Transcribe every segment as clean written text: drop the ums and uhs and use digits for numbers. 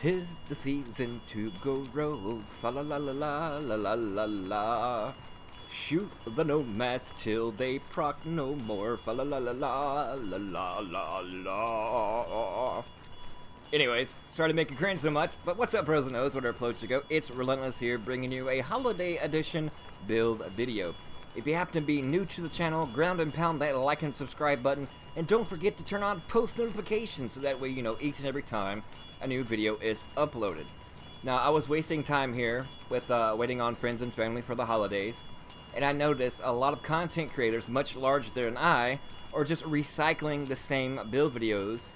'Tis the season to go rogue, fa la la la la la la la la. Shoot the nomads till they proc no more, fa la la la la la la la la. Anyways, sorry to make you cringe so much, but what's up, pros and O's? What our approach to go? It's Relentless here, bringing you a holiday edition build video. If you happen to be new to the channel, ground and pound that like and subscribe button, and don't forget to turn on post notifications so that way you know each and every time a new video is uploaded. Now, I was wasting time here with waiting on friends and family for the holidays, and I noticed a lot of content creators much larger than I are just recycling the same build videos,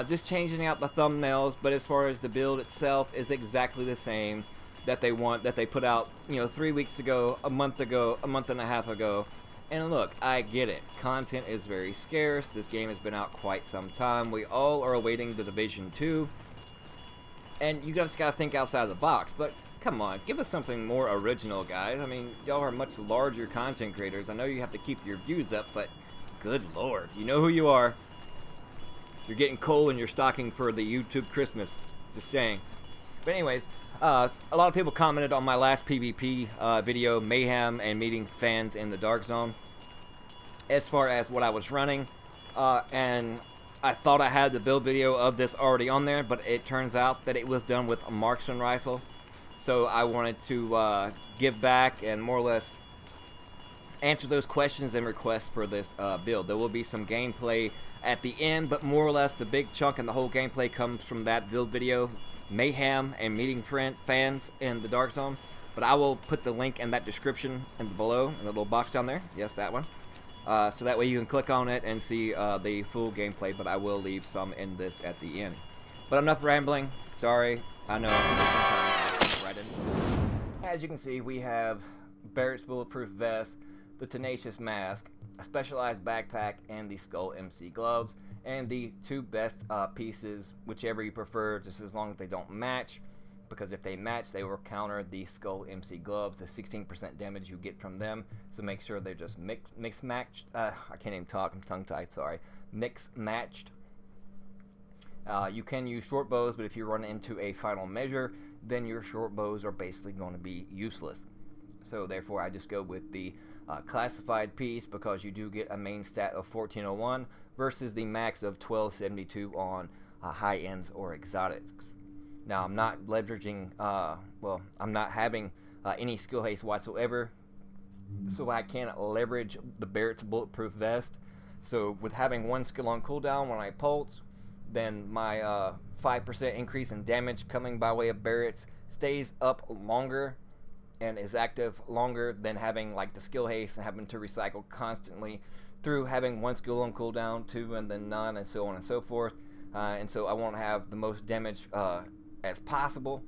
just changing out the thumbnails, but as far as the build itself is exactly the same that they put out, you know, 3 weeks ago, a month and a half ago. And look, I get it. Content is very scarce. This game has been out quite some time. We all are awaiting the Division 2. And you just gotta think outside of the box. But come on, give us something more original, guys. I mean, y'all are much larger content creators. I know you have to keep your views up, but good lord, you know who you are. You're getting coal in your stocking for the YouTube Christmas. Just saying. But anyways, a lot of people commented on my last PvP video, Mayhem and meeting fans in the Dark Zone, as far as what I was running, and I thought I had the build video of this already on there, but it turns out that it was done with a marksman rifle. So I wanted to give back and more or less answer those questions and requests for this build. There will be some gameplay at the end, but more or less the big chunk and the whole gameplay comes from that build video, Mayhem and meeting fans in the Dark Zone. But I will put the link in that description and below in the little box down there. Yes, that one. So that way you can click on it and see the full gameplay, but I will leave some in this at the end. But enough rambling. Sorry, I know sometimes I right in. As you can see, we have Barrett's bulletproof vest, the tenacious mask, a specialized backpack, and the Skull MC gloves, and the two best pieces, whichever you prefer, just as long as they don't match, because if they match, they will counter the Skull MC gloves, the 16% damage you get from them. So make sure they're just mix matched. I can't even talk, I'm tongue tied, sorry. Mix matched. You can use short bows, but if you run into a final measure, then your short bows are basically going to be useless. So therefore, I just go with the classified piece, because you do get a main stat of 1401 versus the max of 1272 on high ends or exotics. Now, I'm not leveraging, well, I'm not having any skill haste whatsoever, so I can't leverage the Barrett's bulletproof vest. So with having one skill on cooldown when I pulse, then my 5% increase in damage coming by way of Barrett's stays up longer and is active longer than having like the skill haste and having to recycle constantly through having one skill on cooldown, two, and then none, and so on and so forth. And so I won't have the most damage as possible.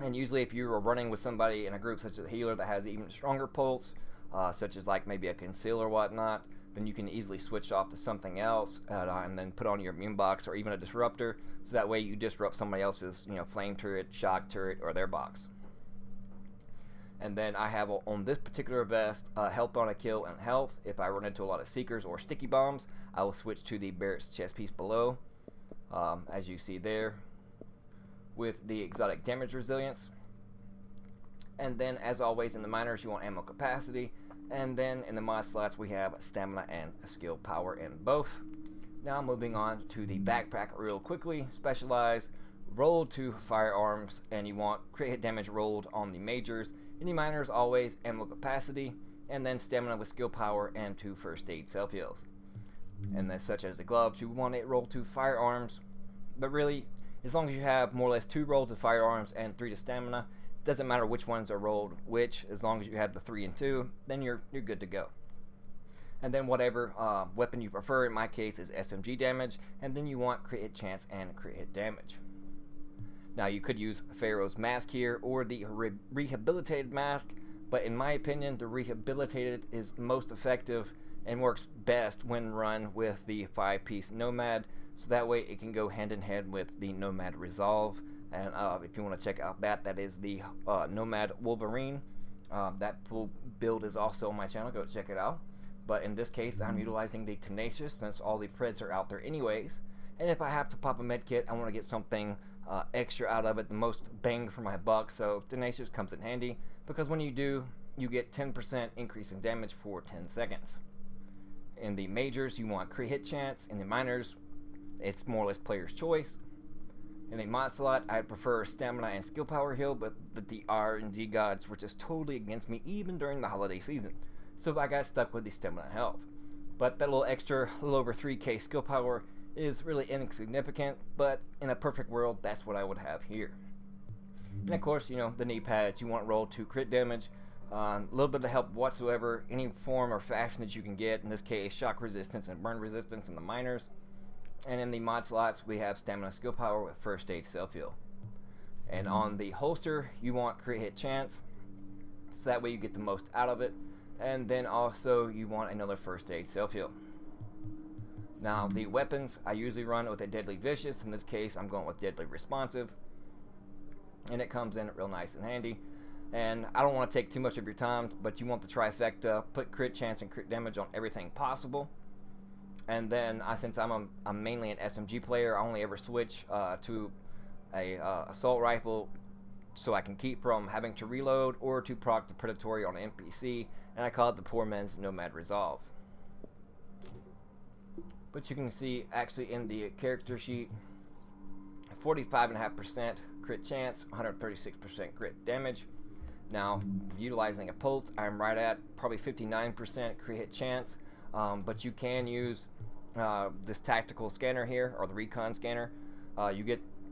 And usually if you are running with somebody in a group such as a healer that has even stronger pulse, such as like maybe a conceal or whatnot, then you can easily switch off to something else and then put on your immune box or even a disruptor, so that way you disrupt somebody else's, you know, flame turret, shock turret, or their box. And then I have on this particular vest health on a kill and health. If I run into a lot of seekers or sticky bombs, I will switch to the Barrett's chest piece below, as you see there, with the exotic damage resilience. And then, as always, in the minors you want ammo capacity, and then in the mod slots we have stamina and skill power in both. Now moving on to the backpack real quickly. Specialized, rolled to firearms, and you want crit hit damage rolled on the majors. In the minors, always ammo capacity, and then stamina with skill power and 2 first aid self heals. And then such as the gloves, you want it rolled to firearms, but really, as long as you have more or less 2 rolls to firearms and 3 to stamina, it doesn't matter which ones are rolled which, as long as you have the 3 and 2, then you're good to go. And then whatever weapon you prefer, in my case is SMG damage, and then you want crit hit chance and crit hit damage. Now, you could use Pharaoh's mask here or the rehabilitated mask, but in my opinion, the rehabilitated is most effective and works best when run with the 5-piece Nomad, so that way it can go hand in hand with the Nomad Resolve. And if you want to check out that is the Nomad Wolverine. That full build is also on my channel, go check it out. But in this case, I'm utilizing the Tenacious, since all the Freds are out there anyways. And if I have to pop a med kit, I want to get something extra out of it, the most bang for my buck. So Tenacious comes in handy because when you do, you get 10% increase in damage for 10 seconds. In the majors, you want crit hit chance. In the minors, it's more or less player's choice. In a mod slot, I prefer stamina and skill power heal, but the RNG gods were just totally against me even during the holiday season. So I got stuck with the stamina health. But that little extra, a little over 3k skill power is really insignificant, but in a perfect world, that's what I would have here. And of course, you know, the knee pads, you want roll 2 crit damage, a little bit of help whatsoever, any form or fashion that you can get, in this case, shock resistance and burn resistance in the minors. And in the mod slots, we have stamina skill power with first aid self heal. And on the holster, you want crit hit chance, so that way you get the most out of it. And then also you want another first aid self heal. Now the weapons, I usually run with a deadly vicious. In this case, I'm going with deadly responsive, and it comes in real nice and handy. And I don't want to take too much of your time, but you want the trifecta, put crit chance and crit damage on everything possible. And then since I'm mainly an SMG player, I only ever switch to a assault rifle so I can keep from having to reload or to proc the predatory on an NPC, and I call it the poor man's Nomad Resolve. But you can see actually in the character sheet, 45.5% crit chance, 136% crit damage. Now, utilizing a pulse, I'm right at probably 59% crit hit chance, but you can use this tactical scanner here, or the recon scanner.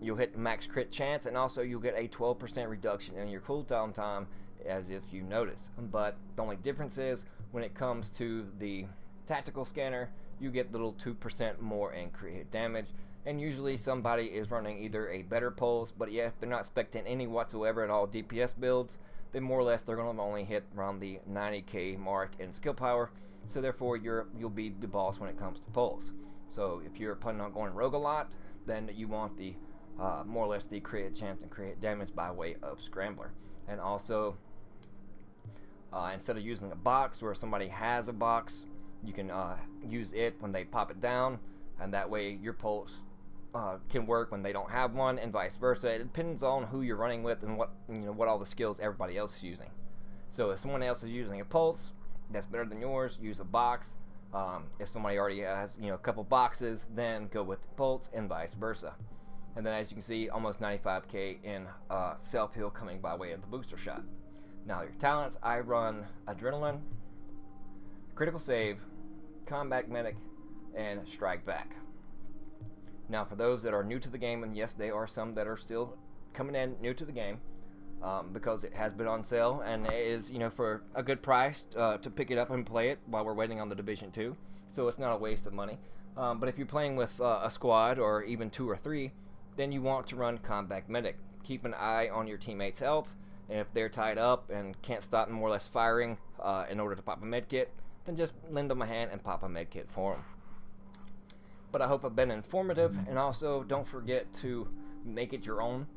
You'll hit max crit chance, and also you'll get a 12% reduction in your cooldown time, as if you notice. But the only difference is when it comes to the tactical scanner, you get little 2% more in crit hit damage, and usually somebody is running either a better pulse, but yeah, if they're not specting any whatsoever at all DPS builds, then more or less they're going to only hit around the 90k mark in skill power, so therefore you'll be the boss when it comes to pulse. So if you're planning on going rogue a lot, then you want the more or less the crit hit chance and crit hit damage by way of Scrambler. And also, instead of using a box where somebody has a box, you can use it when they pop it down, and that way your pulse can work when they don't have one, and vice versa. It depends on who you're running with and what all the skills everybody else is using. So if someone else is using a pulse that's better than yours, use a box. If somebody already has a couple boxes, then go with the pulse, and vice versa. And then as you can see, almost 95k in self heal coming by way of the booster shot. Now your talents, I run Adrenaline, Critical Save, Combat Medic, and Strike Back. Now for those that are new to the game, and yes, there are some that are still coming in new to the game, because it has been on sale, and it is for a good price to pick it up and play it while we're waiting on the Division 2, so it's not a waste of money. But if you're playing with a squad or even 2 or 3, then you want to run Combat Medic. Keep an eye on your teammates' health, and if they're tied up and can't stop more or less firing in order to pop a medkit, then just lend them a hand and pop a medkit for them. But I hope I've been informative, and also don't forget to make it your own.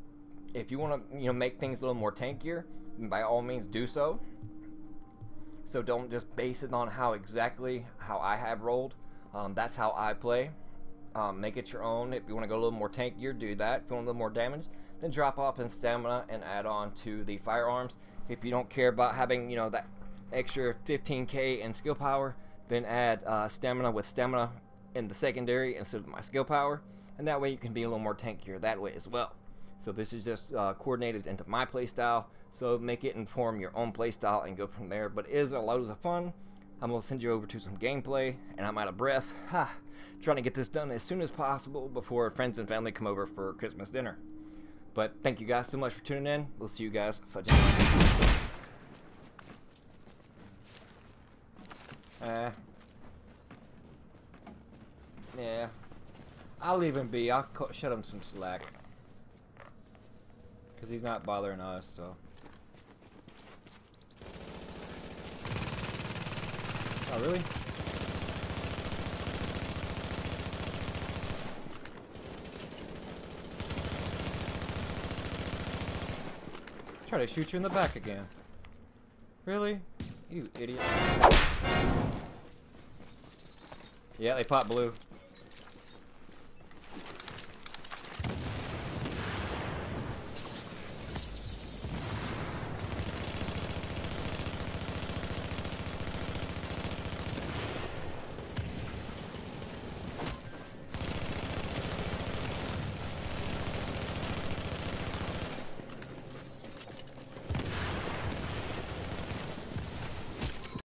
If you want to make things a little more tankier, by all means do so. So don't just base it on how I have rolled. That's how I play. Make it your own. If you want to go a little more tankier, do that. If you want a little more damage, then drop off in stamina and add on to the firearms. If you don't care about having that extra 15k in skill power, then add stamina with stamina in the secondary instead of my skill power, and that way you can be a little more tankier that way as well. So this is just coordinated into my playstyle, so make it inform your own playstyle and go from there. But it is a lot of fun. I'm going to send you over to some gameplay, and I'm out of breath. Trying to get this done as soon as possible before friends and family come over for Christmas dinner. But thank you guys so much for tuning in. We'll see you guys. Yeah. I'll leave him be. I'll shut him some slack. Because he's not bothering us, so. Oh, really? Try to shoot you in the back again. Really? You idiot. Yeah, they pop blue.